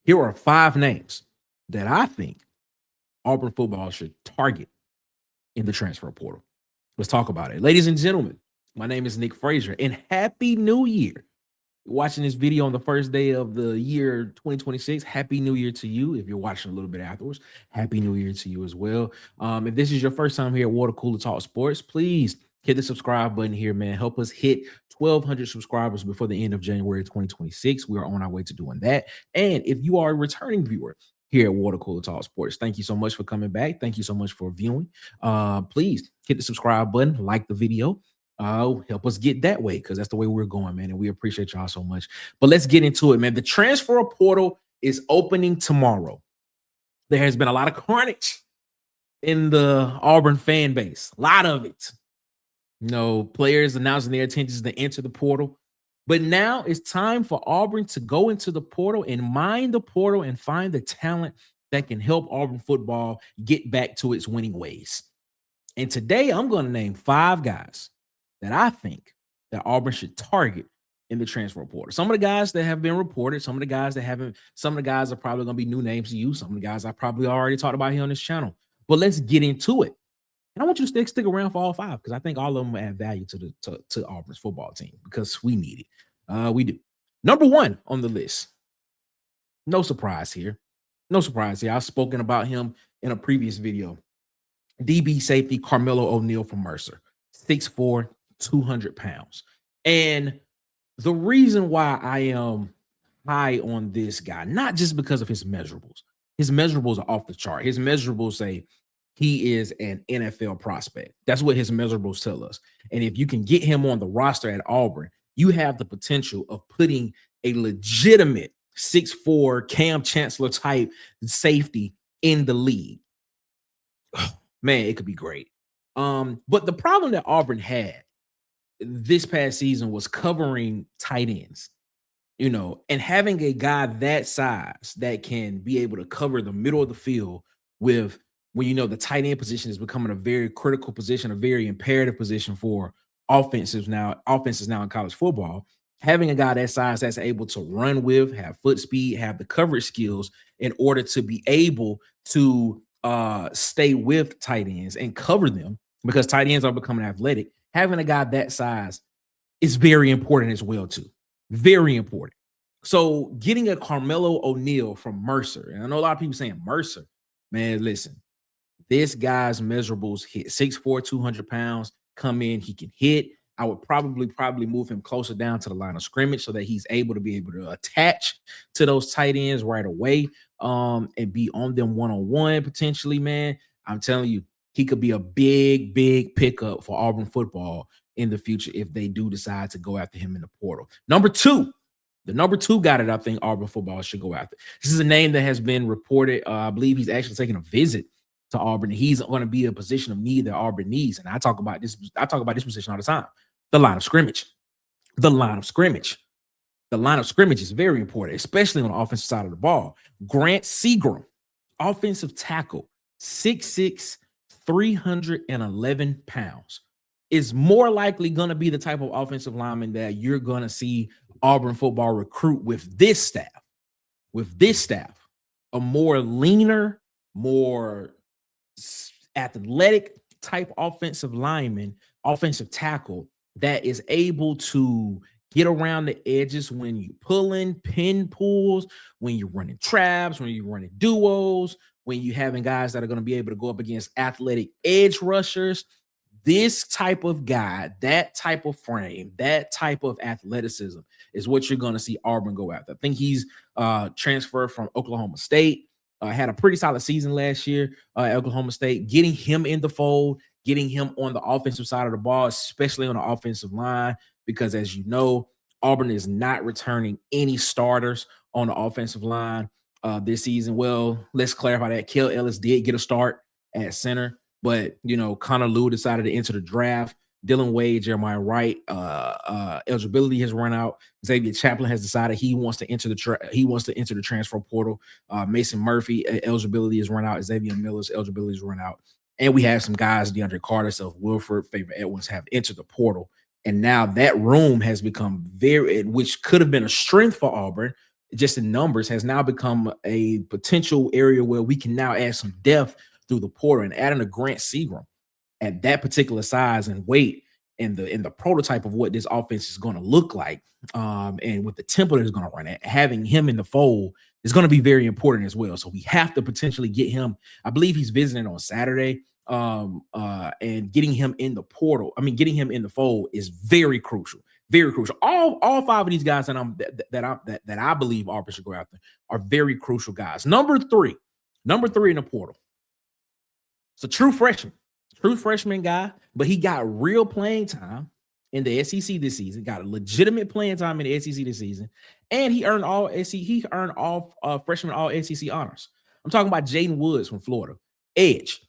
Here are 5 names that I think Auburn football should target in the transfer portal. Let's talk about it. Ladies and gentlemen, my name is Nick Frazier, and Happy New Year. Watching this video on the first day of the year 2026. Happy New Year to you. If you're watching a little bit afterwards, Happy New Year to you as well. If this is your first time here at Water Cooler Talk Sports, please hit the subscribe button here, man. Help us hit 1,200 subscribers before the end of January 2026. We are on our way to doing that. And if you are a returning viewer here at Water Cooler Talk Sports, thank you so much for coming back. Thank you so much for viewing. Please hit the subscribe button, like the video. Help us get that way, because that's the way we're going, man. And we appreciate y'all so much. But let's get into it, man. The transfer portal is opening tomorrow. There has been a lot of carnage in the Auburn fan base. A lot of it. Players announcing their intentions to enter the portal. But now it's time for Auburn to go into the portal and mine the portal and find the talent that can help Auburn football get back to its winning ways. And today I'm going to name 5 guys that I think that Auburn should target in the transfer portal. Some of the guys that have been reported, some of the guys that haven't, some of the guys are probably going to be new names to you. Some of the guys I probably already talked about here on this channel. But let's get into it. And I want you to stick around for all 5, because I think all of them add value to Auburn's football team, because we need it. We do. Number 1 on the list. No surprise here. No surprise here. I've spoken about him in a previous video. DB safety Carmelo O'Neal from Mercer. 6'4", 200 pounds. And the reason why I am high on this guy, not just because of his measurables. His measurables are off the chart. His measurables say he is an NFL prospect. That's what his measurables tell us. And if you can get him on the roster at Auburn, you have the potential of putting a legitimate 6'4" Cam Chancellor type safety in the league. Oh, man, it could be great. But the problem that Auburn had this past season was covering tight ends, and having a guy that size that can be able to cover the middle of the field when the tight end position is becoming a very critical position, a very imperative position for offenses now in college football. Having a guy that size that's able to run with, have foot speed, have the coverage skills in order to be able to stay with tight ends and cover them, because tight ends are becoming athletic. Having a guy that size is very important as well, too. Very important. So getting a Carmelo O'Neal from Mercer, and I know a lot of people saying Mercer, man, listen, this guy's measurables hit 6'4", 200 pounds, come in, he can hit. I would probably move him closer down to the line of scrimmage so that he's able to be able to attach to those tight ends right away, and be on them one-on-one potentially, man. I'm telling you, he could be a big, big pickup for Auburn football in the future if they do decide to go after him in the portal. Number 2, the number 2 guy that I think Auburn football should go after. This is a name that has been reported. I believe he's actually taking a visit to Auburn. He's going to be a position of need that Auburn needs. And I talk about this position all the time. The line of scrimmage. The line of scrimmage. The line of scrimmage is very important, especially on the offensive side of the ball. Grant Seager, offensive tackle, 6'6", 311 pounds, is more likely going to be the type of offensive lineman that you're going to see Auburn football recruit with this staff. With this staff, a more leaner, more athletic type offensive lineman, offensive tackle that is able to get around the edges when you're pulling pin pulls, when you're running traps, when you're running duos, when you're having guys that are going to be able to go up against athletic edge rushers. This type of guy, that type of frame, that type of athleticism is what you're going to see Auburn go after. I think he's transferred from Oklahoma State, had a pretty solid season last year at Oklahoma State. Getting him in the fold, getting him on the offensive side of the ball, especially on the offensive line, because as you know, Auburn is not returning any starters on the offensive line this season. Well, let's clarify that. Kel Ellis did get a start at center, but, Connor Lew decided to enter the draft. Dylan Wade, Jeremiah Wright, eligibility has run out. Xavier Chaplin has decided he wants to enter the transfer portal. Mason Murphy eligibility has run out. Xavier Miller's eligibility has run out. And we have some guys, DeAndre Carter, Self Wilford, Favor Edwards, have entered the portal. And now that room has become which could have been a strength for Auburn, just in numbers, has now become a potential area where we can now add some depth through the portal, and adding a Grant Seagram at that particular size and weight, and the prototype of what this offense is going to look like, and with the tempo that is going to run at, having him in the fold is going to be very important as well. So we have to potentially get him. I believe he's visiting on Saturday. And getting him in the portal, getting him in the fold is very crucial. Very crucial. All five of these guys that I believe Auburn should go after are very crucial guys. Number three in the portal. It's a true freshman guy, but he got real playing time in the SEC this season. Got a legitimate playing time in the SEC this season, and he earned all SEC. He earned all freshman all SEC honors. I'm talking about Jaden Woods from Florida, edge,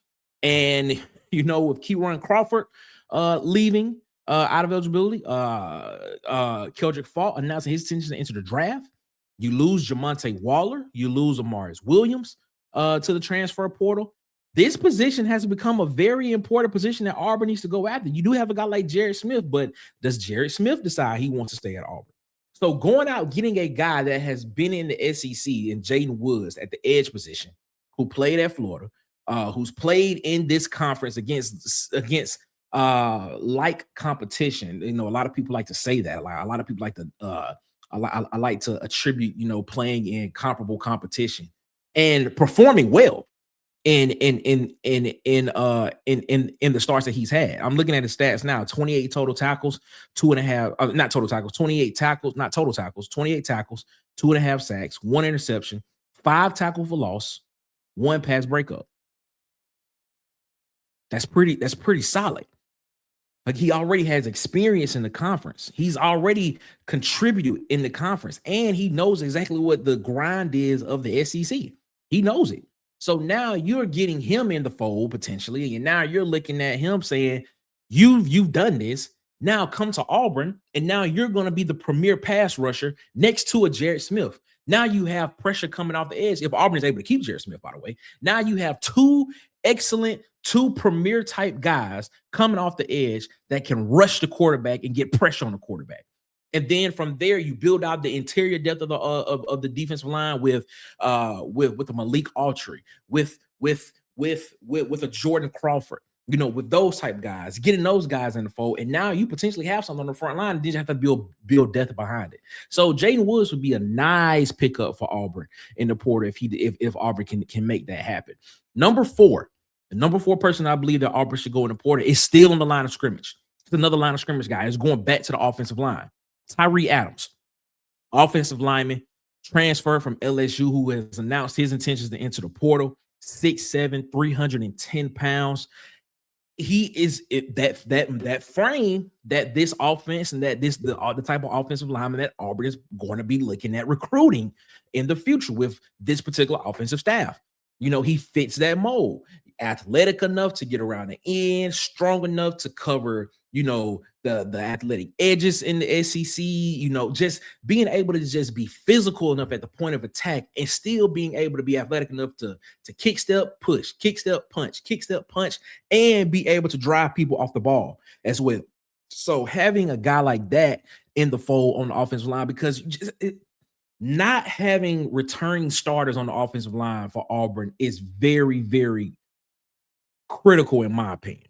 and with Keyron Crawford leaving out of eligibility, Keldrick Faulk announcing his intention to enter the draft. You lose Jamonte Waller, you lose Amarius Williams to the transfer portal. This position has become a very important position that Auburn needs to go after. You do have a guy like Jared Smith, but does Jared Smith decide he wants to stay at Auburn? So going out, getting a guy that has been in the SEC and Jaden Woods at the edge position, who played at Florida, who's played in this conference against like competition. A lot of people like to say that. A lot of people like to I like to attribute, playing in comparable competition and performing well in the starts that he's had. I'm looking at his stats now: 28 total tackles, 2.5, not total tackles, 28 tackles, not total tackles, 28 tackles, 2.5 sacks, 1 interception, 5 tackles for loss, 1 pass breakup. That's pretty solid. Like, he already has experience in the conference. He's already contributed in the conference, and he knows exactly what the grind is of the SEC. He knows it. So now you're getting him in the fold potentially, and now you're looking at him saying, you've done this. Now come to Auburn, and now you're going to be the premier pass rusher next to a Jared Smith. Now you have pressure coming off the edge. If Auburn is able to keep Jared Smith, by the way, now you have two premier type guys coming off the edge that can rush the quarterback and get pressure on the quarterback. And then from there, you build out the interior depth of the defensive line with a Malik Autry, with a Jordan Crawford, with those type guys, getting those guys in the fold. And now you potentially have something on the front line, and then you have to build depth behind it. So Jaden Woods would be a nice pickup for Auburn in the portal if Auburn can make that happen. Number 4. The number 4 person I believe that Auburn should go in the portal is still on the line of scrimmage. It's another line of scrimmage guy. It's going back to the offensive line. Tyreek Adams, offensive lineman, transfer from LSU, who has announced his intentions to enter the portal. 6'7", 310 pounds. He is that frame that this offense and that the type of offensive lineman that Auburn is going to be looking at recruiting in the future with this particular offensive staff. He fits that mold. Athletic enough to get around the end, strong enough to cover, the athletic edges in the SEC, just being able to just be physical enough at the point of attack and still being able to be athletic enough to kick step, push, kick step, punch, and be able to drive people off the ball as well. So having a guy like that in the fold on the offensive line, because not having returning starters on the offensive line for Auburn is very, very critical in my opinion.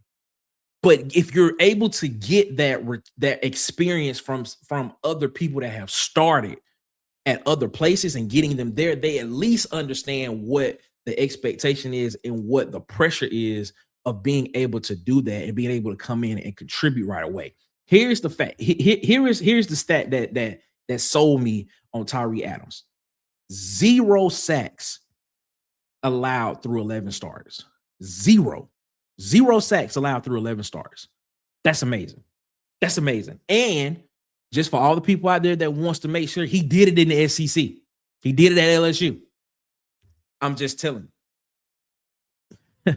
But if you're able to get that experience from other people that have started at other places and getting them there, they at least understand what the expectation is and what the pressure is of being able to do that and being able to come in and contribute right away. Here's the fact. Here's the stat that sold me on Tyreek Adams. 0 sacks allowed through 11 starters. 0 sacks allowed through 11 starters. That's amazing. That's amazing. And just for all the people out there that wants to make sure, he did it in the SEC. He did it at LSU. I'm just telling you.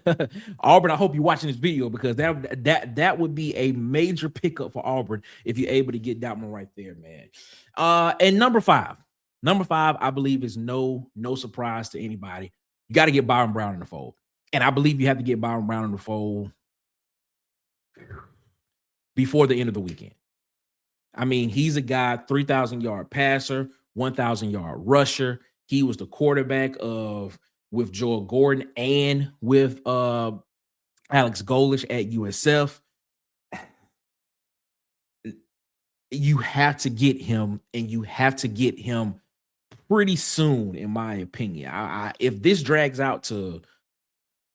Auburn, I hope you're watching this video, because that would be a major pickup for Auburn if you're able to get that one right there, man. And number 5, I believe, is no surprise to anybody. You got to get Byron Brown in the fold. And I believe you have to get Byron Brown in the fold before the end of the weekend. He's a guy, 3,000-yard passer, 1,000-yard rusher. He was the quarterback of with Joel Gordon and with Alex Golish at USF. You have to get him, and you have to get him pretty soon, in my opinion. If this drags out to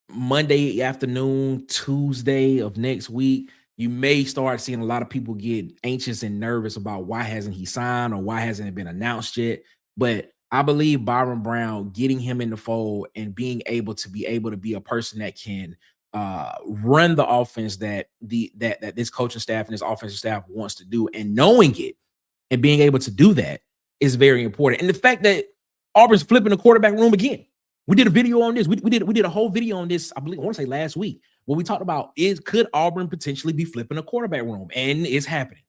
Monday afternoon, Tuesday of next week, you may start seeing a lot of people get anxious and nervous about why hasn't he signed or why hasn't it been announced yet. But I believe Byron Brown getting him in the fold and being able to be a person that can run the offense that this coaching staff and this offensive staff wants to do, and knowing it and being able to do that is very important. And the fact that Auburn's flipping the quarterback room again. We did a video on this. We did a whole video on this, I want to say last week, where we talked about could Auburn potentially be flipping a quarterback room, and it's happening.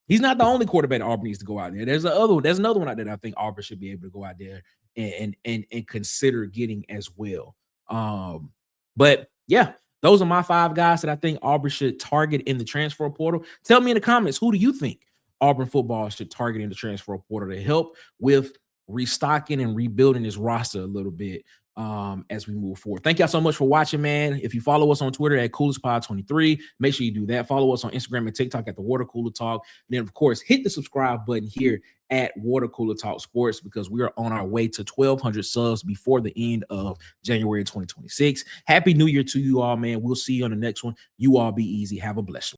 He's not the only quarterback Auburn needs to go out there. There's another one out there that I think Auburn should be able to go out there and consider getting as well. But yeah, those are my 5 guys that I think Auburn should target in the transfer portal. Tell me in the comments, who do you think Auburn football should target in the transfer portal to help with restocking and rebuilding this roster a little bit as we move forward. Thank y'all so much for watching, man. If you follow us on Twitter at CoolersPod23, make sure you do that. Follow us on Instagram and TikTok at the Water Cooler Talk. And then, of course, hit the subscribe button here at Water Cooler Talk Sports, because we are on our way to 1,200 subs before the end of January 2026. Happy New Year to you all, man. We'll see you on the next one. You all be easy. Have a blessed one.